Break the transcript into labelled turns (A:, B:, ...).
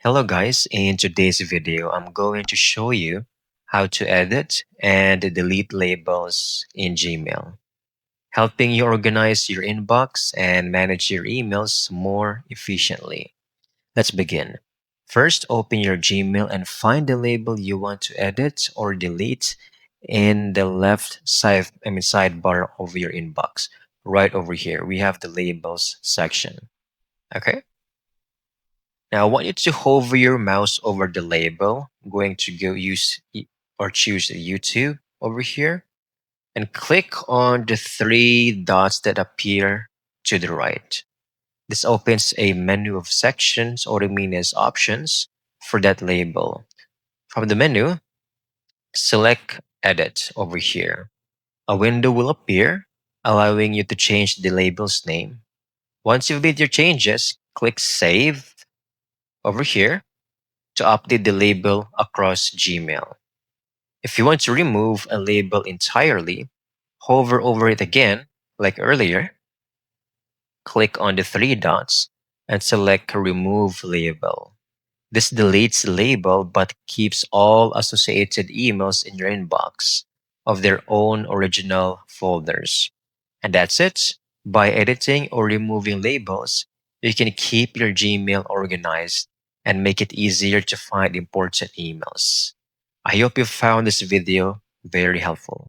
A: Hello guys, in today's video, I'm going to show you how to edit and delete labels in Gmail, helping you organize your inbox and manage your emails more efficiently. Let's begin. First, open your Gmail and find the label you want to edit or delete in the left sidebar of your inbox. Right over here, we have the labels section. Okay? Now, I want you to hover your mouse over the label. I'm going to go or choose YouTube over here and click on the three dots that appear to the right. This opens a menu of sections or as options for that label. From the menu, select Edit over here. A window will appear, allowing you to change the label's name. Once you've made your changes, click Save over here to update the label across Gmail. If you want to remove a label entirely, hover over it again, like earlier, click on the three dots, and select Remove Label. This deletes the label but keeps all associated emails in your inbox of their own original folders. And that's it. By editing or removing labels, you can keep your Gmail organized and make it easier to find important emails. I hope you found this video very helpful.